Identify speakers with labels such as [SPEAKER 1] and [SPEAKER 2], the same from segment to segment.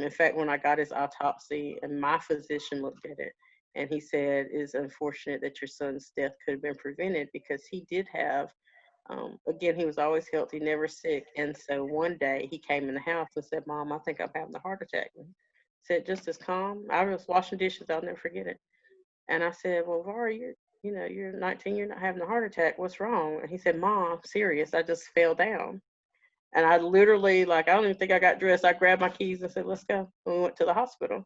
[SPEAKER 1] In fact, when I got his autopsy and my physician looked at it, and he said, it's unfortunate that your son's death could have been prevented because he did have, again, he was always healthy, never sick. And so one day he came in the house and said, Mom, I think I'm having a heart attack. And said, just as calm. I was washing dishes. I'll never forget it. And I said, well, Var, you're 19, you're not having a heart attack. What's wrong? And he said, Mom, I'm serious. I just fell down. And I literally, like, I don't even think I got dressed. I grabbed my keys and said, let's go. And we went to the hospital.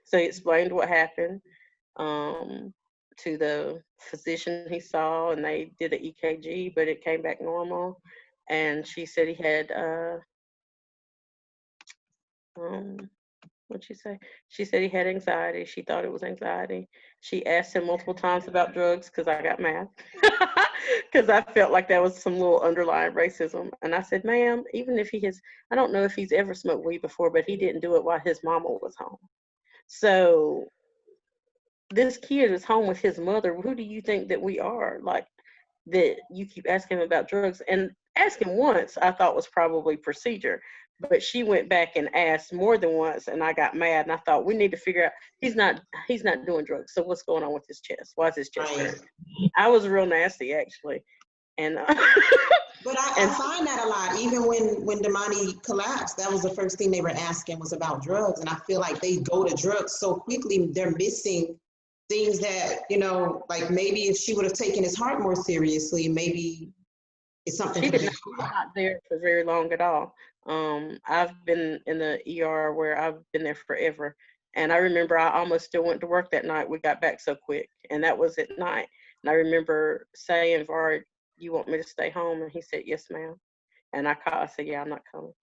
[SPEAKER 1] So he explained what happened to the physician he saw, and they did an EKG, but it came back normal. And she said he had, what'd she say? She said he had anxiety. She thought it was anxiety. She asked him multiple times about drugs because I got mad because I felt like that was some little underlying racism. And I said, ma'am, even if he has, I don't know if he's ever smoked weed before, but he didn't do it while his mama was home. So this kid is home with his mother. Who do you think that we are? Like, that you keep asking him about drugs. And asking once I thought was probably procedure, but she went back and asked more than once, and I got mad, and I thought, we need to figure out, he's not doing drugs, so what's going on with his chest? Why is his chest hurt? I was real nasty, actually. And
[SPEAKER 2] but I find that a lot. Even when Damani collapsed, that was the first thing they were asking was about drugs. And I feel like they go to drugs so quickly, they're missing things that, like maybe if she would have taken his heart more seriously, maybe it's something.
[SPEAKER 1] She did not there for very long at all. I've been in the ER where I've been there forever. And I remember I almost still went to work that night. We got back so quick, and that was at night. And I remember saying, Var, you want me to stay home? And he said, yes, ma'am. And I said, yeah, I'm not coming.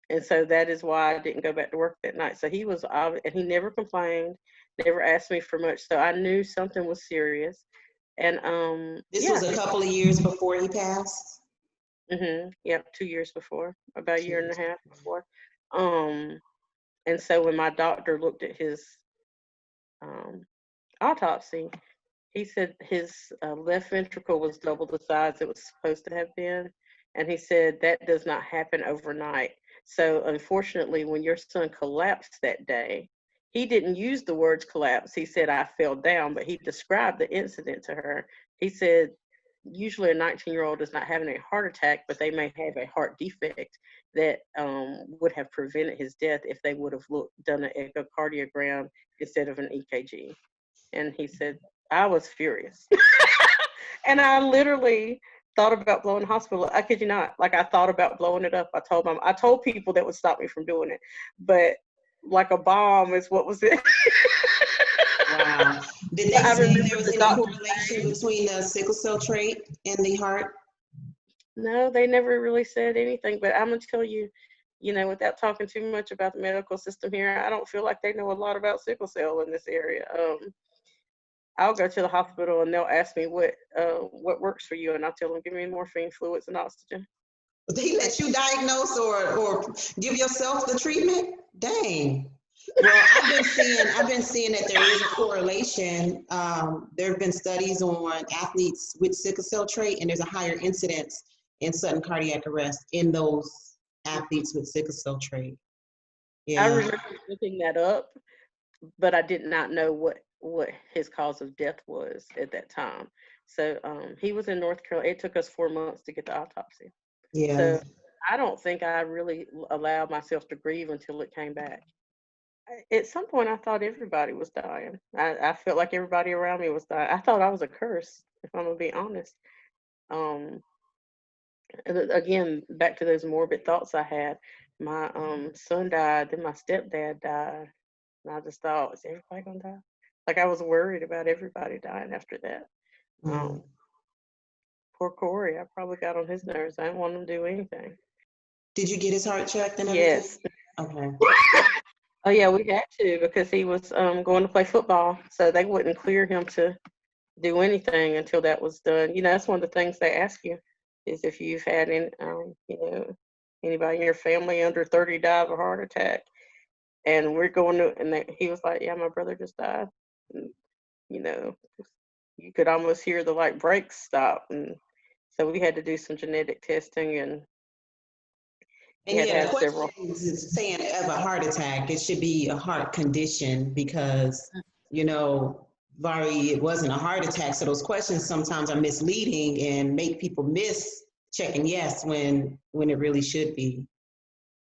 [SPEAKER 1] And so that is why I didn't go back to work that night. So he was, and he never complained, never asked me for much. So I knew something was serious. And
[SPEAKER 2] this was a couple of years before he passed.
[SPEAKER 1] Yep, 2 years before, about a year and a half before. And so when my doctor looked at his autopsy, he said his left ventricle was double the size it was supposed to have been. And he said that does not happen overnight. So unfortunately, when your son collapsed that day, he didn't use the words collapse. He said, I fell down, but he described the incident to her. He said, usually a 19-year-old is not having a heart attack, but they may have a heart defect that would have prevented his death if they would have done an echocardiogram instead of an EKG. And he said, I was furious. And I literally thought about blowing the hospital. I kid you not. Like, I thought about blowing it up. I told people that would stop me from doing it. But like a bomb is what was it.
[SPEAKER 2] Wow. Did they say there was any correlation between the sickle cell trait and the heart?
[SPEAKER 1] No, they never really said anything. But I'm going to tell you, without talking too much about the medical system here, I don't feel like they know a lot about sickle cell in this area. I'll go to the hospital and they'll ask me what works for you, and I'll tell them, give me morphine, fluids, and oxygen.
[SPEAKER 2] They let you diagnose or give yourself the treatment? Dang. Well, I've been seeing that there is a correlation. There have been studies on athletes with sickle cell trait, and there's a higher incidence in sudden cardiac arrest in those athletes with sickle cell trait.
[SPEAKER 1] Yeah. I remember looking that up, but I did not know what his cause of death was at that time. So he was in North Carolina. It took us 4 months to get the autopsy.
[SPEAKER 2] Yeah.
[SPEAKER 1] So I don't think I really allowed myself to grieve until it came back. At some point, I thought everybody was dying. I felt like everybody around me was dying. I thought I was a curse, if I'm gonna be honest. Again, back to those morbid thoughts I had. My son died, then my stepdad died, and I just thought, is everybody gonna die? Like, I was worried about everybody dying after that. Poor Corey, I probably got on his nerves. I didn't want him to do anything.
[SPEAKER 2] Did you get his heart checked and everything?
[SPEAKER 1] Yes.
[SPEAKER 2] Okay.
[SPEAKER 1] Oh yeah, we had to, because he was going to play football, so they wouldn't clear him to do anything until that was done. That's one of the things they ask you, is if you've had anybody in your family under 30 die of a heart attack. And we're going to, and he was like, yeah, my brother just died. And, you could almost hear the brakes stop. And so we had to do some genetic testing, and
[SPEAKER 2] And
[SPEAKER 1] He had
[SPEAKER 2] yeah, the
[SPEAKER 1] had several.
[SPEAKER 2] question is saying of a heart attack, it should be a heart condition because, you know, Vari, it wasn't a heart attack. So those questions sometimes are misleading and make people miss checking yes when it really should be.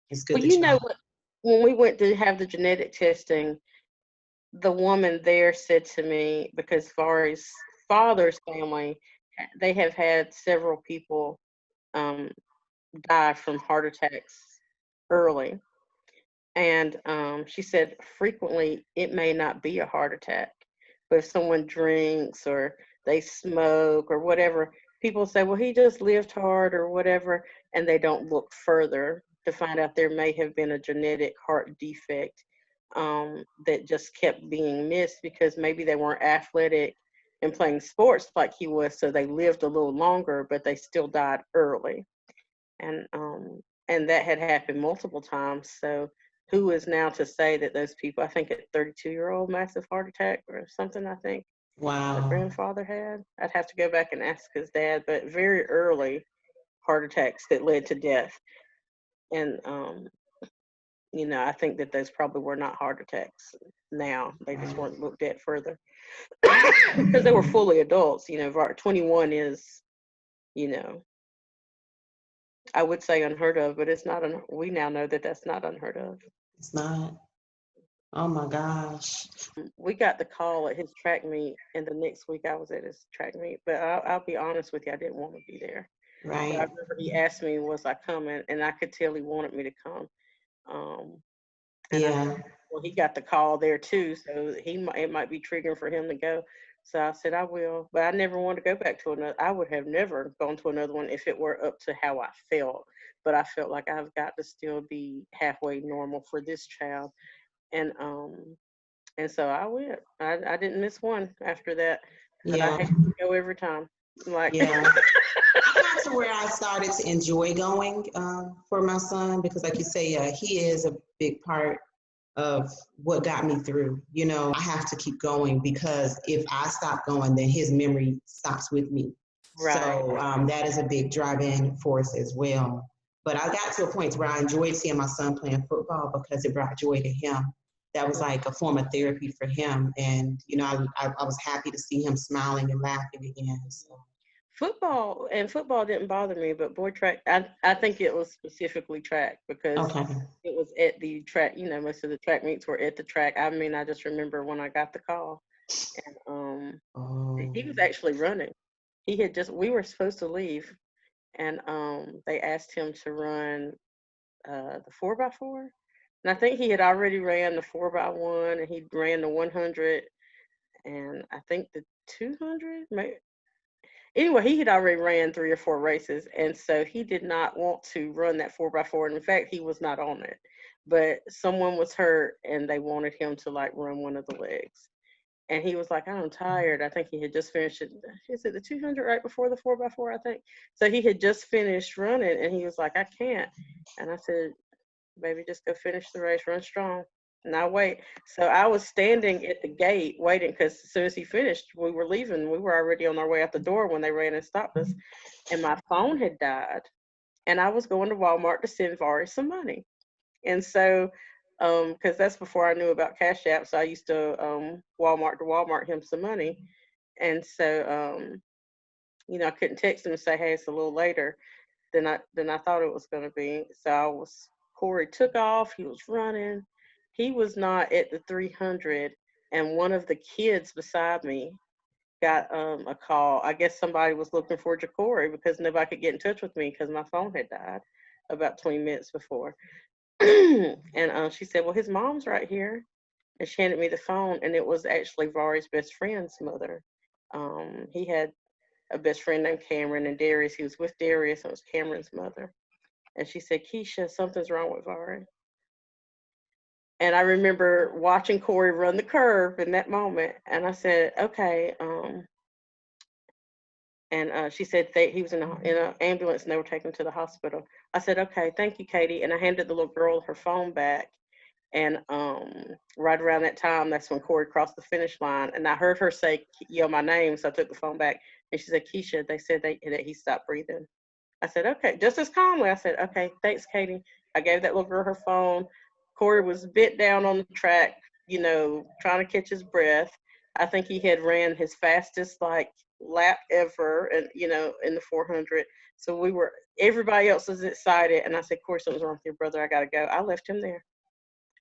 [SPEAKER 2] It's good
[SPEAKER 1] Well,
[SPEAKER 2] that
[SPEAKER 1] you know
[SPEAKER 2] y'all.
[SPEAKER 1] what? When we went to have the genetic testing, the woman there said to me, because Vari's father's family, they have had several people um, die from heart attacks early. And she said frequently it may not be a heart attack, but if someone drinks or they smoke or whatever, people say, well, he just lived hard or whatever, and they don't look further to find out there may have been a genetic heart defect that just kept being missed because maybe they weren't athletic and playing sports like he was, so they lived a little longer, but they still died early. And that had happened multiple times. So who is now to say that those people, I think a 32-year-old massive heart attack or something, I think my
[SPEAKER 2] Wow.
[SPEAKER 1] grandfather had. I'd have to go back and ask his dad, but very early heart attacks that led to death. And I think that those probably were not heart attacks now. They just weren't looked at further. Because they were fully adults. 21 is, you know, I would say unheard of, but it's not. We now know that that's not unheard of.
[SPEAKER 2] It's not. Oh my gosh.
[SPEAKER 1] We got the call at his track meet, and the next week I was at his track meet. But I'll be honest with you, I didn't want to be there. But I
[SPEAKER 2] Right.
[SPEAKER 1] remember he asked me, was I coming? And I could tell he wanted me to come. Um, and I said,
[SPEAKER 2] Yeah.
[SPEAKER 1] well, he got the call there too, so it might be triggering for him to go. So I said, I will. But I never wanted to go back to another. I would have never gone to another one if it were up to how I felt. But I felt like I've got to still be halfway normal for this child. And so I went. I didn't miss one after that, but I
[SPEAKER 2] Yeah.
[SPEAKER 1] had to go every time. Like,
[SPEAKER 2] Yeah. I got to where I started to enjoy going for my son because, like you say, he is a big part of what got me through. You know, I have to keep going because if I stop going, then his memory stops with me.
[SPEAKER 1] right.
[SPEAKER 2] So that is a big driving force as well. But I got to a point where I enjoyed seeing my son playing football because it brought joy to him. That was like a form of therapy for him. And, you know, I was happy to see him smiling and laughing again. So,
[SPEAKER 1] Football didn't bother me, but boy track, I think it was specifically track because
[SPEAKER 2] okay.
[SPEAKER 1] it was at the track. Most of the track meets were at the track. I mean, I just remember when I got the call, and he
[SPEAKER 2] Oh,
[SPEAKER 1] was actually running. We were supposed to leave, and they asked him to run the 4x4, and I think he had already ran the 4x1, and he ran the 100, and I think the 200. Anyway, he had already ran 3 or 4 races, and so he did not want to run that 4x4. And in fact, he was not on it, but someone was hurt, and they wanted him to like run one of the legs. And he was like, I'm tired. I think he had just finished it. Is it the 200 right before the 4x4? I think so. He had just finished running, and he was like, I can't. And I said, baby, just go finish the race, run strong. And I wait. So I was standing at the gate waiting because as soon as he finished, we were leaving. We were already on our way out the door when they ran and stopped us. And my phone had died. And I was going to Walmart to send Vari some money. And so, because that's before I knew about Cash App, so I used to Walmart him some money. And so, I couldn't text him and say, hey, it's a little later than I thought it was going to be. So Corey took off. He was running. He was not at the 300, and one of the kids beside me got a call. I guess somebody was looking for Ja'Cory because nobody could get in touch with me because my phone had died about 20 minutes before. And she said, well, his mom's right here. And she handed me the phone, and it was actually Vari's best friend's mother. He had a best friend named Cameron and Darius. He was with Darius, and it was Cameron's mother. And she said, Keisha, something's wrong with Vari. And I remember watching Corey run the curve in that moment. And I said, okay. And she said he was in an ambulance and they were taking him to the hospital. I said, okay, thank you, Katie. And I handed the little girl her phone back. And right around that time, that's when Corey crossed the finish line. And I heard her say, my name. So I took the phone back. And she said, Keisha, they said that he stopped breathing. I said, okay, just as calmly. I said, okay, thanks, Katie. I gave that little girl her phone. Corey was bit down on the track, trying to catch his breath. I think he had ran his fastest like lap ever, and in the 400. So everybody else was excited, and I said, Corey, something's wrong with your brother. I gotta go. I left him there.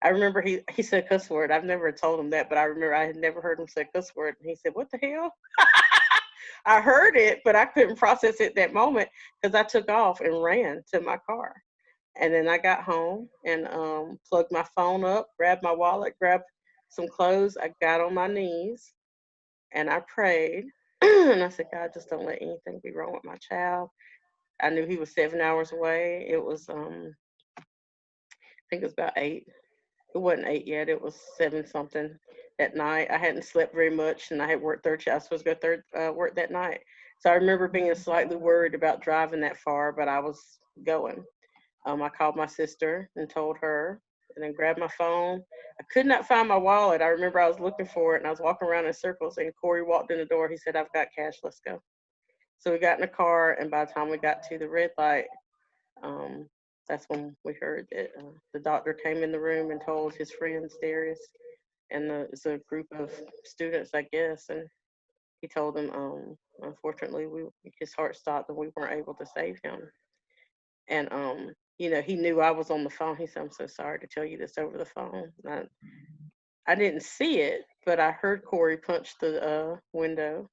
[SPEAKER 1] I remember he said a cuss word. I've never told him that, but I remember I had never heard him say a cuss word. And he said, "What the hell?" I heard it, but I couldn't process it that moment because I took off and ran to my car. And then I got home and plugged my phone up, grabbed my wallet, grabbed some clothes. I got on my knees and I prayed. And I said, God, just don't let anything be wrong with my child. I knew he was 7 hours away. It was, I think it was about 8. It wasn't 8 yet. It was 7 something that night. I hadn't slept very much, and I had worked third shift. I was supposed to go work that night. So I remember being slightly worried about driving that far, but I was going. I called my sister and told her, and then grabbed my phone. I could not find my wallet. I remember I was looking for it, and I was walking around in circles, and Corey walked in the door. He said, I've got cash. Let's go. So we got in the car, and by the time we got to the red light, um, that's when we heard that the doctor came in the room and told his friends, Darius, and it's a group of students, I guess, and he told them, unfortunately, his heart stopped and we weren't able to save him. And he knew I was on the phone. He said, "I'm so sorry to tell you this over the phone." I didn't see it, but I heard Corey punch the window.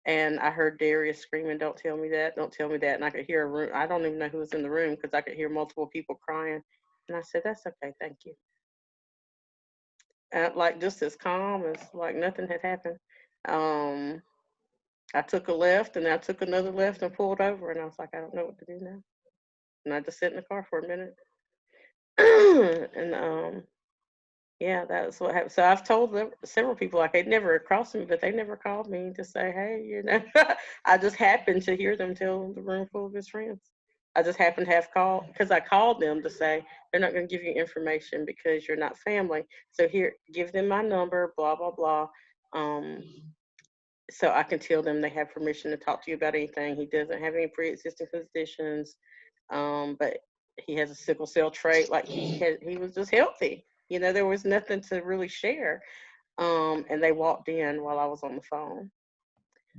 [SPEAKER 1] And I heard Darius screaming, "Don't tell me that, don't tell me that." And I could hear a room. I don't even know who was in the room because I could hear multiple people crying. And I said, "That's okay, thank you." Like just as calm as like nothing had happened. Um, I took a left and I took another left and pulled over. And I was like, I don't know what to do now. And I just sat in the car for a minute. And yeah, that's what happened. So I've told several people, like they'd never crossed me, but they never called me to say, hey, I just happened to hear them tell the room full of his friends. I just happened to have called because I called them to say they're not going to give you information because you're not family. So here, give them my number, blah, blah, blah. So I can tell them they have permission to talk to you about anything. He doesn't have any pre-existing conditions, but he has a sickle cell trait. Like he was just healthy. There was nothing to really share. And they walked in while I was on the phone.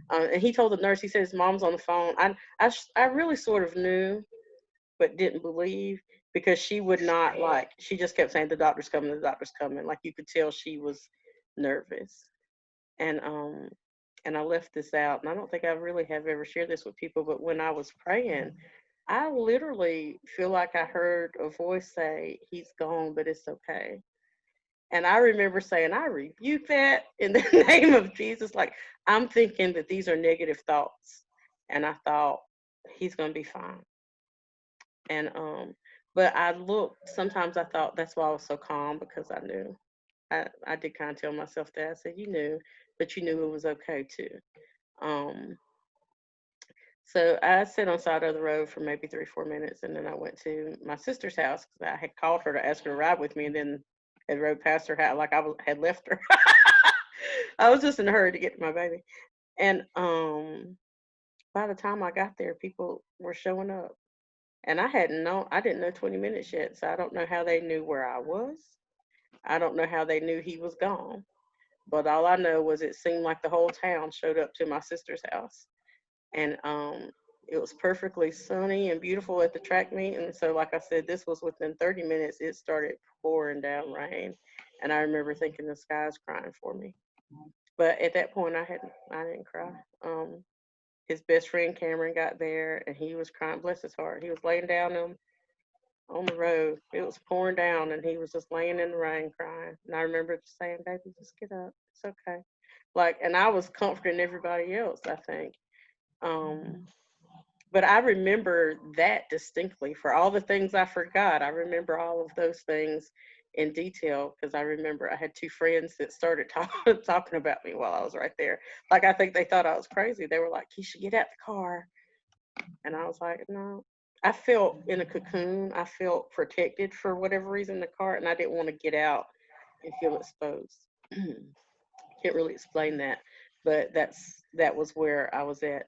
[SPEAKER 1] And he told the nurse, he said his mom's on the phone. I really sort of knew, but didn't believe because she would not she just kept saying the doctor's coming, the doctor's coming. Like you could tell she was nervous. And I left this out, and I don't think I really have ever shared this with people, but when I was praying, I literally feel like I heard a voice say, he's gone, but it's okay. And I remember saying, I rebuke that in the name of Jesus. Like, I'm thinking that these are negative thoughts. And I thought, he's going to be fine. And, but sometimes I thought that's why I was so calm because I knew. I did kind of tell myself that. I said, you knew, but you knew it was okay too. So I sat on the side of the road for maybe 3-4 minutes, and then I went to my sister's house because I had called her to ask her to ride with me, and then had rode past her house like had left her. I was just in a hurry to get to my baby, and by the time I got there, people were showing up, and I didn't know 20 minutes yet, so I don't know how they knew where I was. I don't know how they knew he was gone, but all I know was it seemed like the whole town showed up to my sister's house. And it was perfectly sunny and beautiful at the track meet. And so, like I said, this was within 30 minutes. It started pouring down rain, and I remember thinking the sky's crying for me. But at that point, I didn't cry. His best friend Cameron got there, and he was crying. Bless his heart. He was laying down on the road. It was pouring down, and he was just laying in the rain crying. And I remember just saying, "Baby, just get up. It's okay." And I was comforting everybody else, I think. But I remember that distinctly. For all the things I forgot, I remember all of those things in detail because I remember I had 2 friends that started talking about me while I was right there. Like, I think they thought I was crazy. They were like, "You should get out the car." And I was like, no. I felt in a cocoon. I felt protected for whatever reason in the car, and I didn't want to get out and feel exposed. Can't really explain that, but that was where I was at.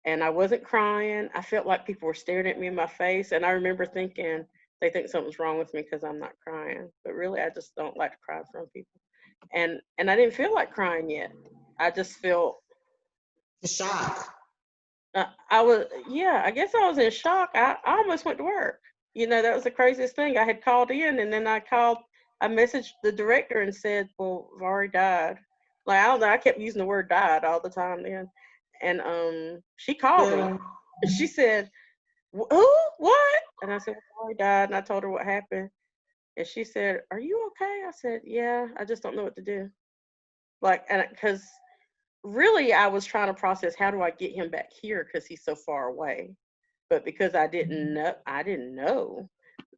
[SPEAKER 1] And I wasn't crying. I felt like people were staring at me in my face. And I remember thinking, they think something's wrong with me because I'm not crying. But really, I just don't like to cry in front of people. And I didn't feel like crying yet. I just felt
[SPEAKER 2] The shock.
[SPEAKER 1] I was, yeah, I guess I was in shock. I almost went to work. That was the craziest thing. I had called in, and then I messaged the director and said, well, Vari died. Like, I don't know, I kept using the word died all the time then. And she called me.
[SPEAKER 2] Yeah.
[SPEAKER 1] She said, who? What? And I said, well, Vari died. And I told her what happened. And she said, are you okay? I said, yeah, I just don't know what to do. Like, and because really I was trying to process, how do I get him back here because he's so far away. But because I didn't know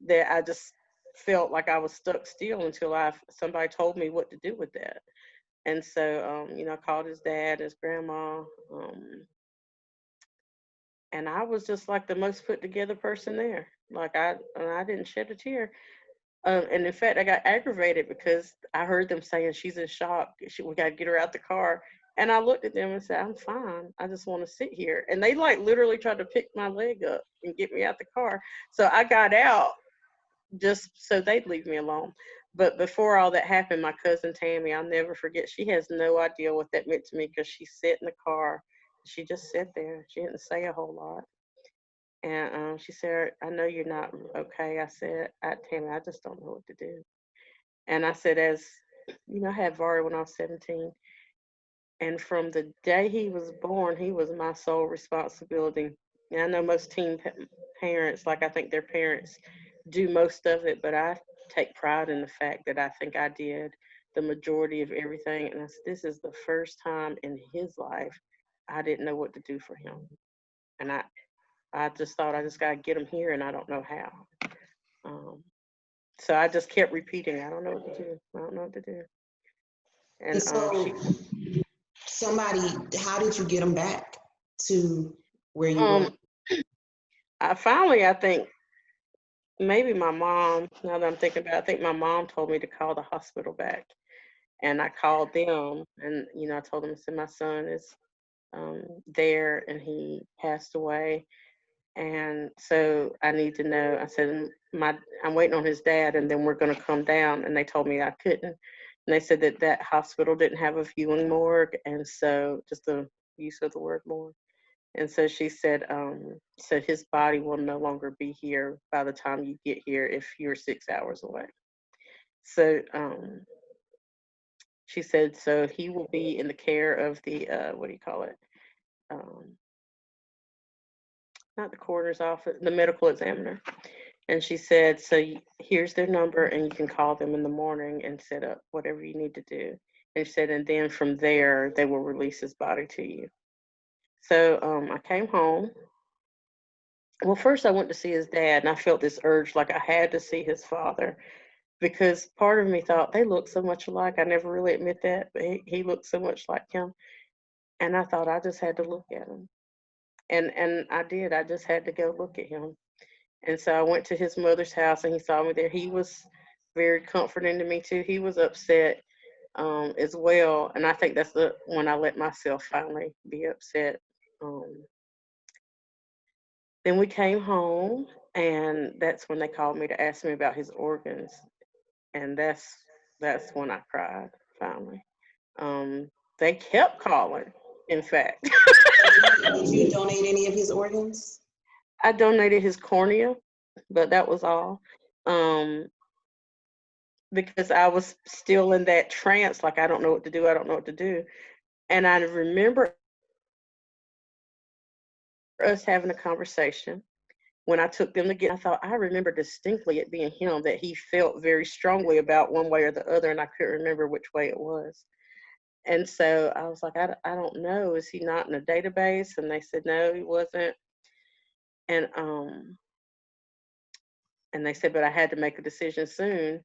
[SPEAKER 1] that, I just felt like I was stuck still until somebody told me what to do with that. And so I called his dad, his grandma, and I was just like the most put together person there. Like, I didn't shed a tear. And in fact, I got aggravated because I heard them saying she's in shock. We got to get her out the car. And I looked at them and said, I'm fine. I just want to sit here. And they like literally tried to pick my leg up and get me out the car. So I got out just so they'd leave me alone. But before all that happened, my cousin Tammy, I'll never forget, she has no idea what that meant to me because she sat in the car. She just sat there. She didn't say a whole lot. And she said, I know you're not okay. I said, Tammy, I just don't know what to do. And I said, I had Vari when I was 17. And from the day he was born, he was my sole responsibility. And I know most teen parents, like, I think their parents do most of it, but I take pride in the fact that I think I did the majority of everything. And I said, this is the first time in his life I didn't know what to do for him. And I just thought I just got to get him here, and I don't know how. So I just kept repeating, I don't know what to do. I don't know what to do. And
[SPEAKER 2] so how did you get him back to where you were?
[SPEAKER 1] I think maybe my mom, now that I'm thinking about it, I think my mom told me to call the hospital back. And I called them, and, I told them, I said, my son is there, and he passed away. And so I need to know. I said, I'm waiting on his dad, and then we're going to come down. And they told me I couldn't. And they said that hospital didn't have a viewing morgue. And so, just the use of the word morgue. And so she said, so his body will no longer be here by the time you get here if you're 6 hours away. So she said, so he will be in the care of the, what do you call it? Not the coroner's office, the medical examiner. And she said, so here's their number, and you can call them in the morning and set up whatever you need to do. And she said, and then from there, they will release his body to you. So I came home. Well, first I went to see his dad, and I felt this urge, like I had to see his father, because part of me thought they look so much alike. I never really admit that, but he looked so much like him. And I thought I just had to look at him. And I did. I just had to go look at him. And so I went to his mother's house, and he saw me there. He was very comforting to me too. He was upset as well. And I think that's when I let myself finally be upset. Then we came home, and that's when they called me to ask me about his organs. And that's when I cried finally. They kept calling, in fact.
[SPEAKER 2] Did you donate any of his organs?
[SPEAKER 1] I donated his cornea, but that was all. Because I was still in that trance, like, I don't know what to do, I don't know what to do. And I remember us having a conversation when I took them to get, I thought, I remember distinctly it being him, that he felt very strongly about one way or the other, and I couldn't remember which way it was. And so I was like, I don't know, is he not in a database? And they said, no, he wasn't. And they said, but I had to make a decision soon.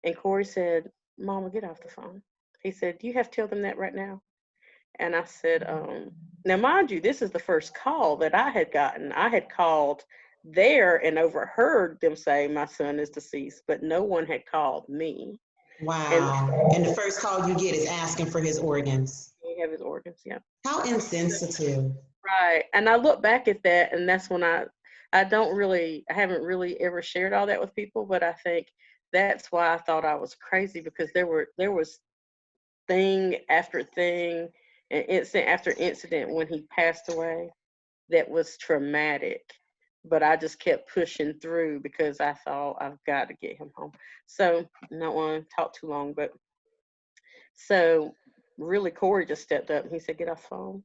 [SPEAKER 1] And Corey said, Mama, get off the phone. He said, do you have to tell them that right now? And I said, now, mind you, this is the first call that I had gotten. I had called there and overheard them say my son is deceased, but no one had called me.
[SPEAKER 2] Wow. And the first call you get is asking for his organs.
[SPEAKER 1] He have his organs, yeah.
[SPEAKER 2] How insensitive.
[SPEAKER 1] Right. And I look back at that, and that's when I I haven't really ever shared all that with people, but I think that's why I thought I was crazy, because there was thing after thing and incident after incident when he passed away that was traumatic. But I just kept pushing through because I thought I've got to get him home. So I don't want to talk too long, but so really Corey just stepped up and he said, "Get off the phone.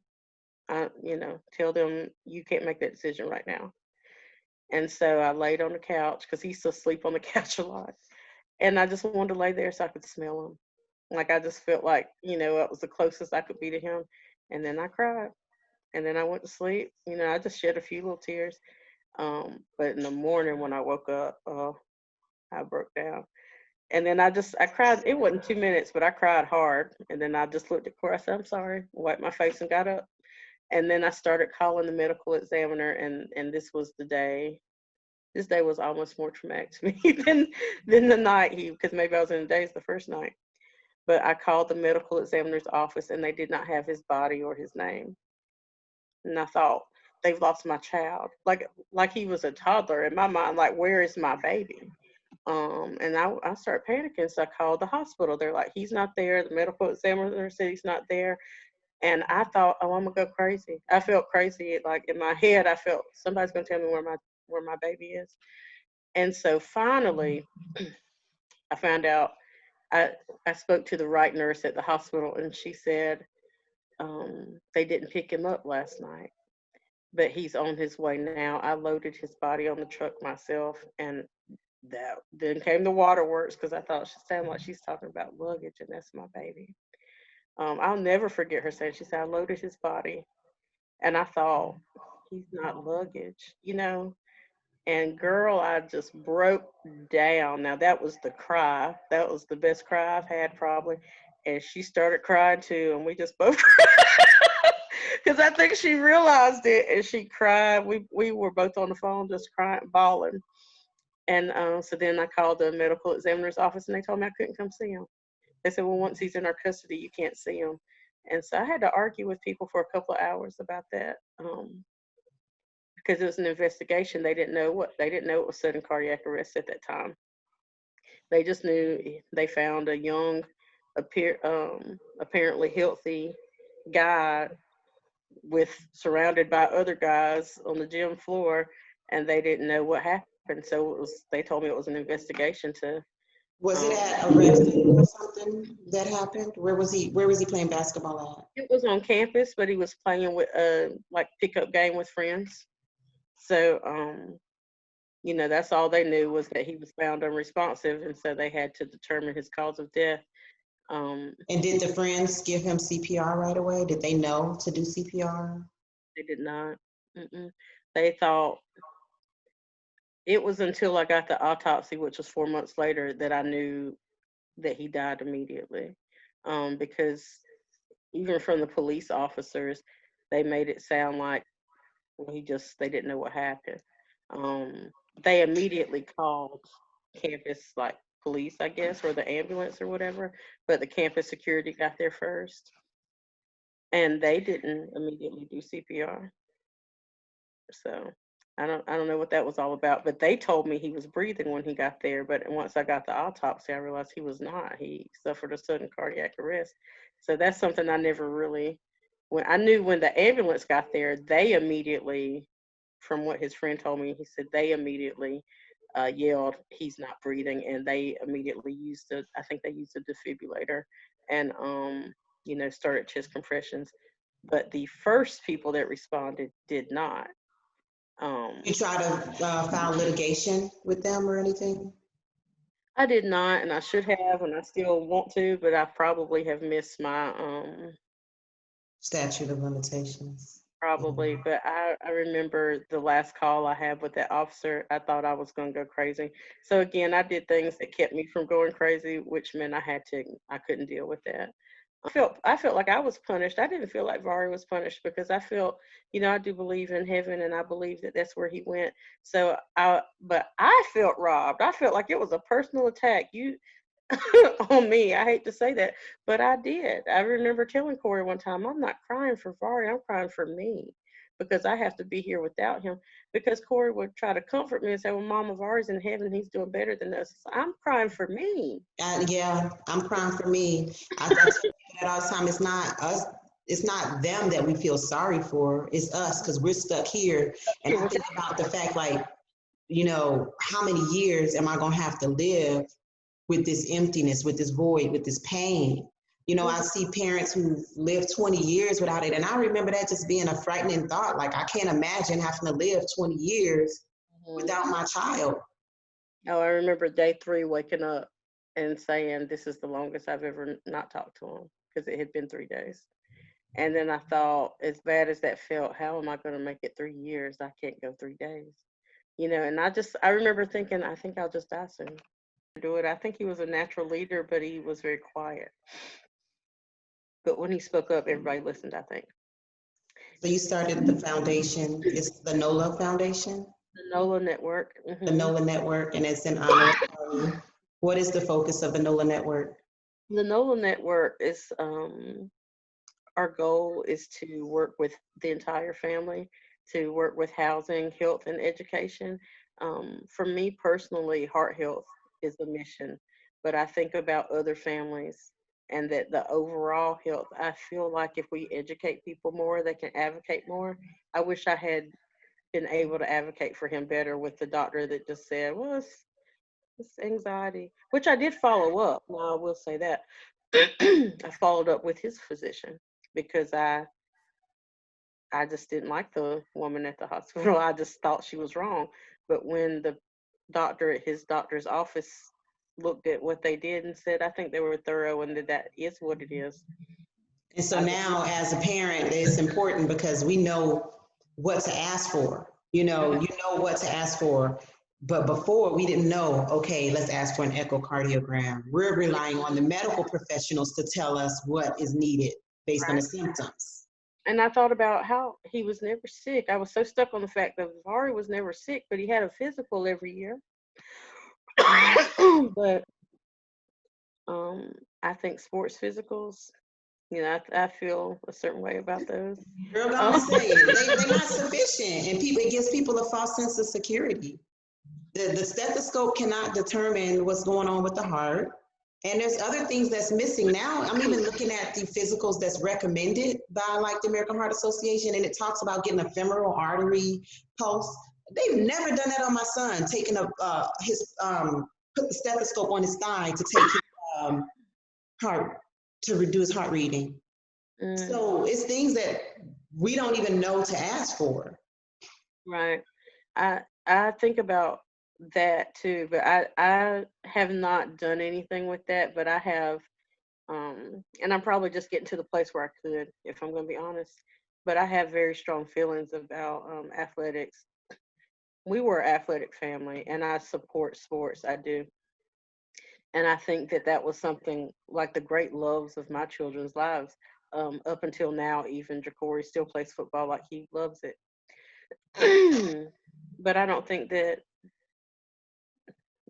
[SPEAKER 1] Tell them you can't make that decision right now." And so I laid on the couch because he used to sleep on the couch a lot. And I just wanted to lay there so I could smell him. Like I just felt like, it was the closest I could be to him. And then I cried. And then I went to sleep. I just shed a few little tears. But in the morning when I woke up, I broke down. And then I cried. It wasn't 2 minutes, but I cried hard. And then I just looked at Corey. I said, "I'm sorry," wiped my face and got up. And then I started calling the medical examiner, and this was the day. This day was almost more traumatic to me than the night because maybe I was in the days the first night. But I called the medical examiner's office, and they did not have his body or his name. And I thought, they've lost my child, like he was a toddler. In my mind, like, where is my baby? And I started panicking, so I called the hospital. They're like, he's not there. The medical examiner said he's not there. And I thought, oh, I'm gonna go crazy. I felt crazy. Like in my head, I felt somebody's gonna tell me where my baby is. And so finally, I found out. I I spoke to the right nurse at the hospital, and she said they didn't pick him up last night, but he's on his way now. I loaded his body on the truck myself, and that then came the waterworks because I thought she sounded like she's talking about luggage, and that's my baby. I'll never forget her saying, she said, "I loaded his body," and I thought, he's not luggage. And girl, I just broke down. Now that was the cry. That was the best cry I've had probably. And she started crying too, and we just both because I think she realized it, and she cried. We were both on the phone just crying, bawling. And so then I called the medical examiner's office, and they told me I couldn't come see him. They said, "Well, once he's in our custody, you can't see him." And so I had to argue with people for a couple of hours about that. Because it was an investigation. They didn't know it was sudden cardiac arrest at that time. They just knew they found a young, apparently healthy guy surrounded by other guys on the gym floor, and they didn't know what happened. So they told me it was an investigation to.
[SPEAKER 2] Was it
[SPEAKER 1] Um,
[SPEAKER 2] at a residence or something that happened? Where was he playing basketball at?
[SPEAKER 1] it was on campus, but he was playing with like pickup game with friends. So that's all they knew was that he was found unresponsive, and so they had to determine his cause of death.
[SPEAKER 2] And did the friends give him CPR right away? Did they know to do CPR?
[SPEAKER 1] They did not. Mm-mm. They thought it was until I got the autopsy, which was 4 months later, that I knew that he died immediately. Because even from the police officers, they made it sound like, well, they didn't know what happened. Um, they immediately called campus, like police, I guess, or the ambulance or whatever, but the campus security got there first, and they didn't immediately do CPR. So I don't know what that was all about, but they told me he was breathing when he got there. But once I got the autopsy, I realized he was not. He suffered a sudden cardiac arrest. So that's something I never really. When I knew when the ambulance got there, they immediately, from what his friend told me, he said they immediately yelled, "He's not breathing," and they immediately I think they used a defibrillator, and started chest compressions. But the first people that responded did not.
[SPEAKER 2] You
[SPEAKER 1] Um,
[SPEAKER 2] try to file litigation with them or anything?
[SPEAKER 1] I did not, and I should have, and I still want to, but I probably have missed my
[SPEAKER 2] Statute of limitations.
[SPEAKER 1] probably. But I remember the last call I had with that officer. I thought I was going to go crazy. So again, I did things that kept me from going crazy, which meant I couldn't deal with that. I felt like I was punished. I didn't feel like Vari was punished because I felt, I do believe in heaven, and I believe that that's where he went. But I felt robbed. I felt like it was a personal attack. On me. I hate to say that, but I did. I remember telling Corey one time, "I'm not crying for Vari. I'm crying for me." because I have to be here without him. Because Corey would try to comfort me and say, well, Mom of ours in heaven, he's doing better than us. So I'm crying for me.
[SPEAKER 2] Yeah, I'm crying for me. I tell people that all the time. It's not us. It's not them that we feel sorry for. It's us because we're stuck here. And I think about the fact, like, how many years am I going to have to live with this emptiness, with this void, with this pain? I see parents who live 20 years without it. And I remember that just being a frightening thought. Like, I can't imagine having to live 20 years without my child.
[SPEAKER 1] Oh, I remember day 3 waking up and saying, this is the longest I've ever not talked to him, because it had been 3 days. And then I thought, as bad as that felt, how am I going to make it 3 years? I can't go 3 days. And I remember thinking, I think I'll just die soon. Do it. I think he was a natural leader, but he was very quiet. But when he spoke up, everybody listened, I think.
[SPEAKER 2] So you started the foundation. It's the NOLA Foundation?
[SPEAKER 1] The NOLA Network.
[SPEAKER 2] The NOLA Network, and it's in honor of you. What is the focus of the NOLA Network?
[SPEAKER 1] The NOLA Network is, our goal is to work with the entire family, to work with housing, health, and education. For me personally, heart health is the mission, but I think about other families and that the overall health, I feel like if we educate people more, they can advocate more. I wish I had been able to advocate for him better with the doctor that just said, well, it's anxiety, which I did follow up. Now, I will say that. I followed up with his physician because I just didn't like the woman at the hospital. I just thought she was wrong. But when the doctor at his doctor's office looked at what they did and said, I think they were thorough and that is what it is.
[SPEAKER 2] And so now as a parent, it's important because we know what to ask for. You know what to ask for. But before we didn't know, okay, let's ask for an echocardiogram. We're relying on the medical professionals to tell us what is needed based on the symptoms.
[SPEAKER 1] And I thought about how he was never sick. I was so stuck on the fact that Vari was never sick, but he had a physical every year. But I think sports physicals, I feel a certain way about those.
[SPEAKER 2] Girl, gonna say it. They're not sufficient, and it gives people a false sense of security. The stethoscope cannot determine what's going on with the heart. And there's other things that's missing now. I'm even looking at the physicals that's recommended by like the American Heart Association, and it talks about getting a femoral artery pulse. They've never done that on my son, taking put the stethoscope on his thigh to take his heart, to reduce heart reading. So it's things that we don't even know to ask for.
[SPEAKER 1] Right. I think about that too, but I have not done anything with that, but I have, and I'm probably just getting to the place where I could, if I'm going to be honest, but I have very strong feelings about athletics. We were an athletic family, and I support sports. I do. And I think that was something like the great loves of my children's lives. Up until now, even Jacory still plays football like he loves it. But I don't think that,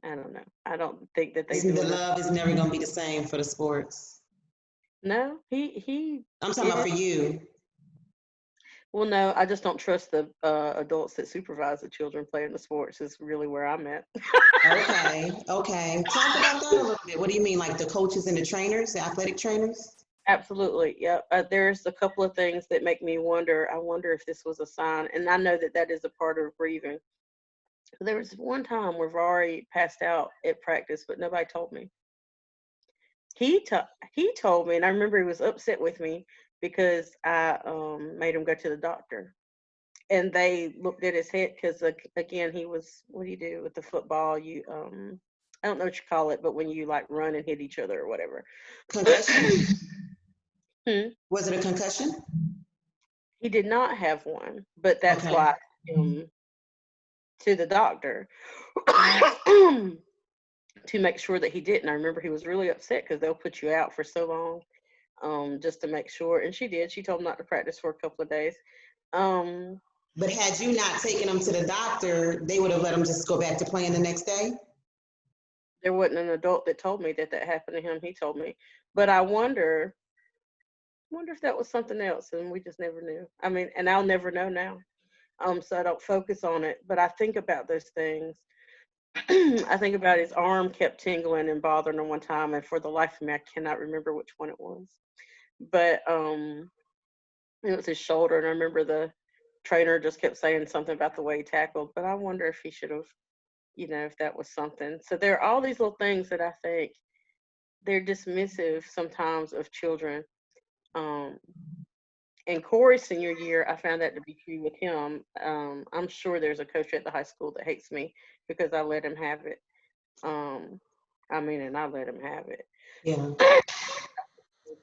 [SPEAKER 1] I don't know. I don't think that they do.
[SPEAKER 2] The love is never going to be the same for the sports.
[SPEAKER 1] No, he.
[SPEAKER 2] I'm talking about for you.
[SPEAKER 1] Well, no, I just don't trust the adults that supervise the children playing the sports is really where I'm at.
[SPEAKER 2] Okay. Talk about that a little bit. What do you mean, like the coaches and the trainers, the athletic trainers?
[SPEAKER 1] Absolutely, yeah. There's a couple of things that make me wonder. I wonder if this was a sign, and I know that is a part of grieving. There was one time where Vari passed out at practice, but nobody told me. He told me, and I remember he was upset with me because I made him go to the doctor. And they looked at his head because, again, he was, what do you do with the football? You, I don't know what you call it, but when you like run and hit each other or whatever.
[SPEAKER 2] Concussion? Was it a concussion?
[SPEAKER 1] He did not have one, but that's why to the doctor to make sure that he didn't. I remember he was really upset because they'll put you out for so long just to make sure. And she did. She told him not to practice for a couple of days.
[SPEAKER 2] But had you not taken him to the doctor, they would have let him just go back to playing the next day?
[SPEAKER 1] There wasn't an adult that told me that happened to him. He told me. But I wonder Wonder if that was something else and we just never knew. I mean, and I'll never know now. So I don't focus on it, but I think about those things. I think about his arm kept tingling and bothering him one time, and for the life of me, I cannot remember which one it was. But it was his shoulder, and I remember the trainer just kept saying something about the way he tackled. But I wonder if he should have, if that was something. So there are all these little things that I think they're dismissive sometimes of children. Um, in Corey's senior year, I found that to be true with him. I'm sure there's a coach at the high school that hates me because I let him have it. Um, and I let him have it.
[SPEAKER 2] Yeah.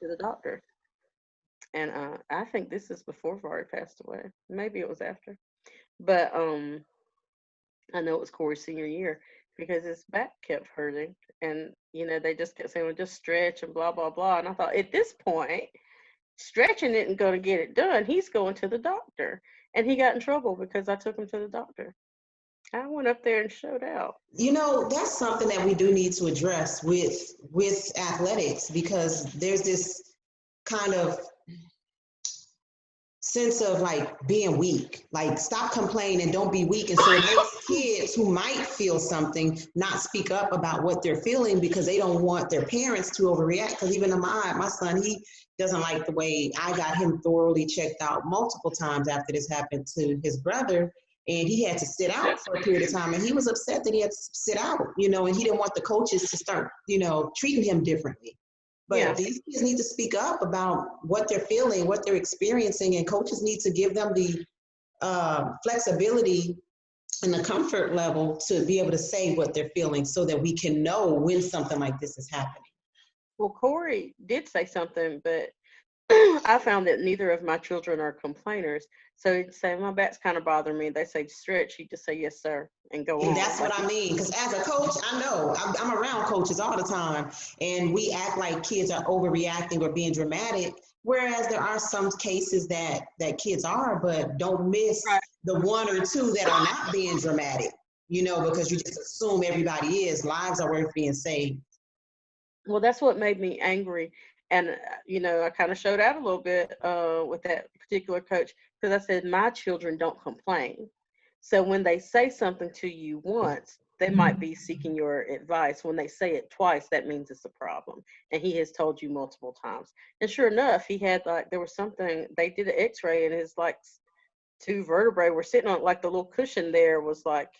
[SPEAKER 1] To the doctor, and I think this is before Vari passed away. Maybe it was after, but I know it was Corey's senior year because his back kept hurting, and they just kept saying, "Well, just stretch and blah blah blah." And I thought, at this point, stretching isn't going to get it done. He's going to the doctor, and he got in trouble because I took him to the doctor. I went up there and showed out.
[SPEAKER 2] That's something that we do need to address with athletics, because there's this kind of sense of like being weak, like stop complaining, don't be weak. And so it makes kids who might feel something not speak up about what they're feeling because they don't want their parents to overreact. Because even my son, he doesn't like the way I got him thoroughly checked out multiple times after this happened to his brother. And he had to sit out for a period of time, and he was upset that he had to sit out, and he didn't want the coaches to start, treating him differently. But
[SPEAKER 1] Yeah.
[SPEAKER 2] these kids need to speak up about what they're feeling, what they're experiencing, and coaches need to give them the flexibility and the comfort level to be able to say what they're feeling so that we can know when something like this is happening.
[SPEAKER 1] Well, Corey did say something, but I found that neither of my children are complainers. So he'd say, "My back's kind of bothering me." They say, "Stretch." He'd just say, "Yes, sir," and go
[SPEAKER 2] And
[SPEAKER 1] on.
[SPEAKER 2] that's what
[SPEAKER 1] Like,
[SPEAKER 2] I mean. Because as a coach, I know I'm around coaches all the time, and we act like kids are overreacting or being dramatic. Whereas there are some cases that kids are, but don't miss
[SPEAKER 1] right.
[SPEAKER 2] the one or two that are not being dramatic. Because you just assume everybody is. Lives are worth being saved.
[SPEAKER 1] Well, that's what made me angry. And, I kind of showed out a little bit with that particular coach because I said, my children don't complain. So when they say something to you once, they might be seeking your advice. When they say it twice, that means it's a problem. And he has told you multiple times. And sure enough, he had there was something, they did an x ray and his two vertebrae were sitting on like the little cushion there was like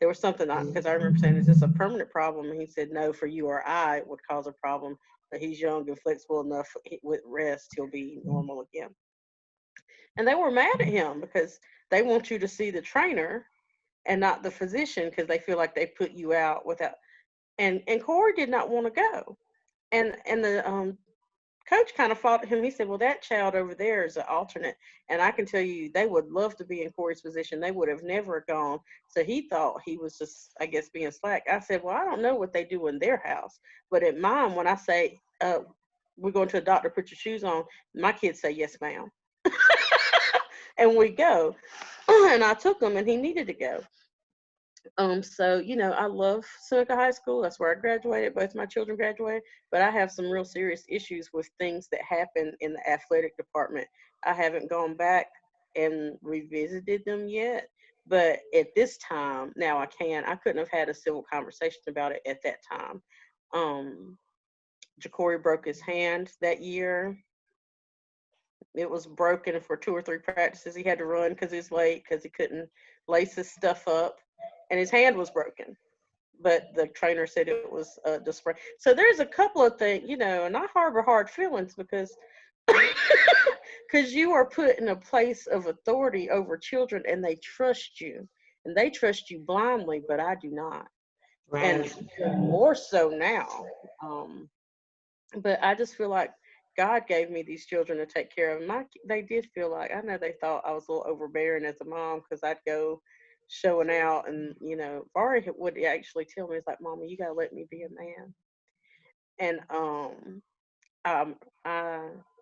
[SPEAKER 1] there was something because I remember saying, "Is this a permanent problem?" And he said, "No, for you or I, it would cause a problem. But he's young and flexible enough. With rest, he'll be normal again." And they were mad at him because they want you to see the trainer and not the physician because they feel like they put you out without. And Corey did not want to go. And the coach kind of fought him. He said, "Well, that child over there is an alternate, and I can tell you, they would love to be in Corey's position. They would have never gone." So he thought he was just, I guess, being slack. I said, "Well, I don't know what they do in their house, but at mine, when I say we're going to a doctor, put your shoes on, my kids say yes, ma'am, and we go." And I took him, and he needed to go. So I love Seneca High School. That's where I graduated. Both my children graduated, but I have some real serious issues with things that happen in the athletic department. I haven't gone back and revisited them yet, but at this time now I can. I couldn't have had a civil conversation about it at that time. Um, Jacory broke his hand that year. It was broken for 2 or 3 practices. He had to run because he was late because he couldn't lace his stuff up, and his hand was broken. But the trainer said it was the spray. So there's a couple of things, and I harbor hard feelings because because you are put in a place of authority over children, and they trust you, and they trust you blindly, but I do not, and
[SPEAKER 2] Right.
[SPEAKER 1] more so now. Um, but I just feel like God gave me these children to take care of. They did feel like, I know they thought I was a little overbearing as a mom because I'd go showing out, and Vari would actually tell me, "It's like, Mama, you gotta let me be a man." And um, I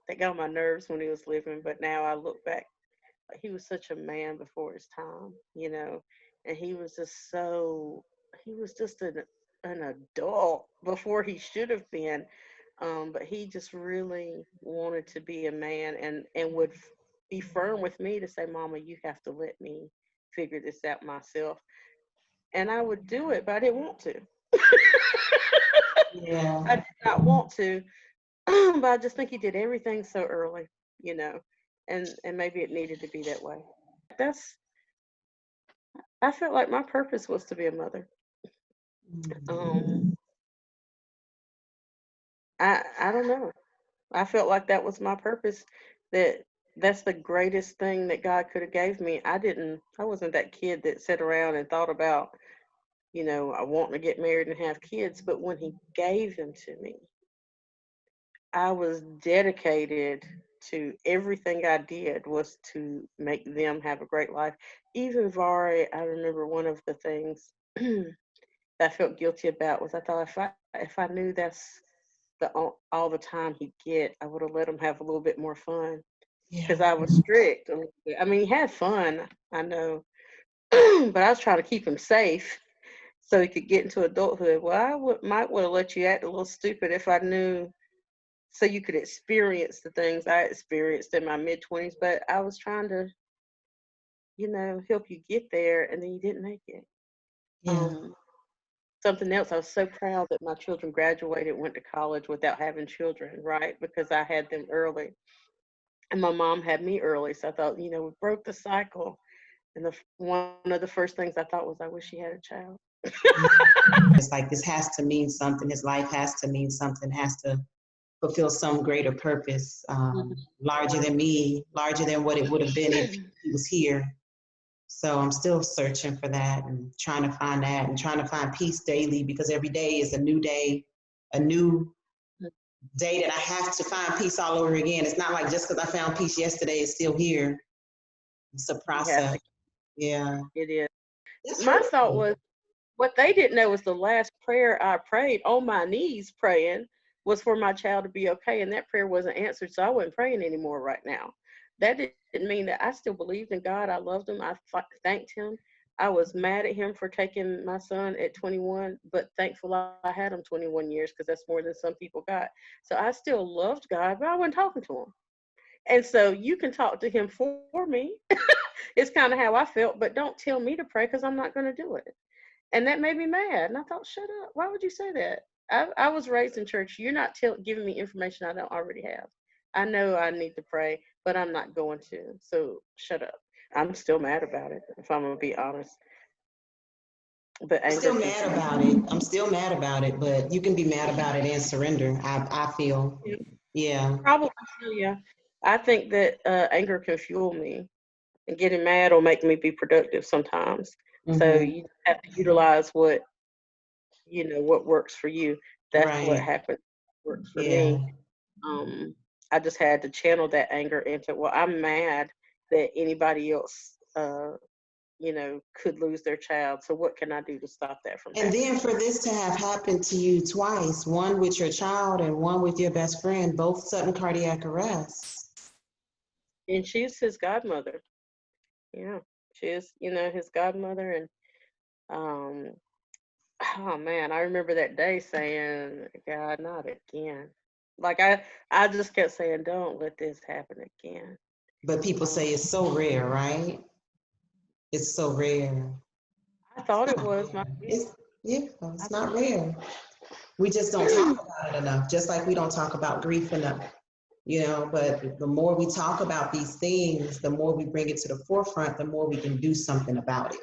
[SPEAKER 1] that got on my nerves when he was living, but now I look back, like, he was such a man before his time, and he was just an adult before he should have been. But he just really wanted to be a man, and would be firm with me to say, Mama, you have to let me figure this out myself. And I would do it, but I didn't want to.
[SPEAKER 2] Yeah.
[SPEAKER 1] I did not want to, but I just think he did everything so early, you know, and maybe it needed to be that way. That's I felt like my purpose was to be a mother. Um, I don't know. I felt like that was my purpose. That that's the greatest thing that God could have gave me. I wasn't that kid that sat around and thought about, I want to get married and have kids. But when He gave them to me, I was dedicated to everything I did was to make them have a great life. Even Vari, I remember one of the things that I felt guilty about was I thought if I knew that's all the time he'd get, I would have let him have a little bit more fun because
[SPEAKER 2] Yeah.
[SPEAKER 1] I was strict a little bit. I mean, he had fun, I know, but I was trying to keep him safe so he could get into adulthood. Well, might would have let you act a little stupid if I knew, so you could experience the things I experienced in my mid-20s. But I was trying to, help you get there, and then you didn't make it.
[SPEAKER 2] Yeah.
[SPEAKER 1] Um, Something else, I was so proud that my children graduated, went to college without having children, right? Because I had them early. And my mom had me early. So I thought, we broke the cycle. And one of the first things I thought was, I wish she had a child.
[SPEAKER 2] It's like this has to mean something. His life has to mean something, has to fulfill some greater purpose, larger than me, larger than what it would have been if he was here. So I'm still searching for that and trying to find that and trying to find peace daily, because every day is a new day, a new day that I have to find peace all over again. It's not like just because I found peace yesterday, it's still here. It's a
[SPEAKER 1] You have
[SPEAKER 2] process.
[SPEAKER 1] to,
[SPEAKER 2] Yeah.
[SPEAKER 1] it is.
[SPEAKER 2] That's
[SPEAKER 1] My thought
[SPEAKER 2] hurtful.
[SPEAKER 1] was, what they didn't know was the last prayer I prayed on my knees praying was for my child to be okay. And that prayer wasn't answered. So I wasn't praying anymore right now. That didn't mean that I still believed in God. I loved him. I thanked him. I was mad at him for taking my son at 21, but thankful I had him 21 years because that's more than some people got. So I still loved God, but I wasn't talking to him. And so you can talk to him for me. It's kind of how I felt, but don't tell me to pray because I'm not going to do it. And that made me mad. And I thought, shut up. Why would you say that? I was raised in church. You're not giving me information I don't already have. I know I need to pray, but I'm not going to. So shut up. I'm still mad about it, if I'm going to be honest. But
[SPEAKER 2] I'm
[SPEAKER 1] anger
[SPEAKER 2] still mad
[SPEAKER 1] confuses.
[SPEAKER 2] about it. I'm still mad about it, but you can be mad about it and surrender. I feel.
[SPEAKER 1] Yeah,
[SPEAKER 2] Yeah.
[SPEAKER 1] probably so, yeah. I think that anger can fuel me, and getting mad will make me be productive sometimes. So
[SPEAKER 2] Mm-hmm.
[SPEAKER 1] you have to utilize what works for you. That's what
[SPEAKER 2] Right.
[SPEAKER 1] happened. Works for
[SPEAKER 2] Yeah.
[SPEAKER 1] me. um, I just had to channel that anger into, well, I'm mad that anybody else, could lose their child. So what can I do to stop that from
[SPEAKER 2] And then
[SPEAKER 1] happening?
[SPEAKER 2] for this to have happened to you twice, one with your child and one with your best friend, both sudden cardiac arrests.
[SPEAKER 1] And she's his godmother. Yeah, she is, his godmother. And um, oh man, I remember that day saying, God, not again. Like I just kept saying, don't let this happen again.
[SPEAKER 2] But people say
[SPEAKER 1] Um,
[SPEAKER 2] it's so rare, right? It's so rare.
[SPEAKER 1] I
[SPEAKER 2] It's
[SPEAKER 1] thought it
[SPEAKER 2] not
[SPEAKER 1] was my
[SPEAKER 2] rare.
[SPEAKER 1] kid.
[SPEAKER 2] It's, yeah,
[SPEAKER 1] I
[SPEAKER 2] it's not rare. We just don't talk about it enough, just like we don't talk about grief enough, but the more we talk about these things, the more we bring it to the forefront, the more we can do something about it.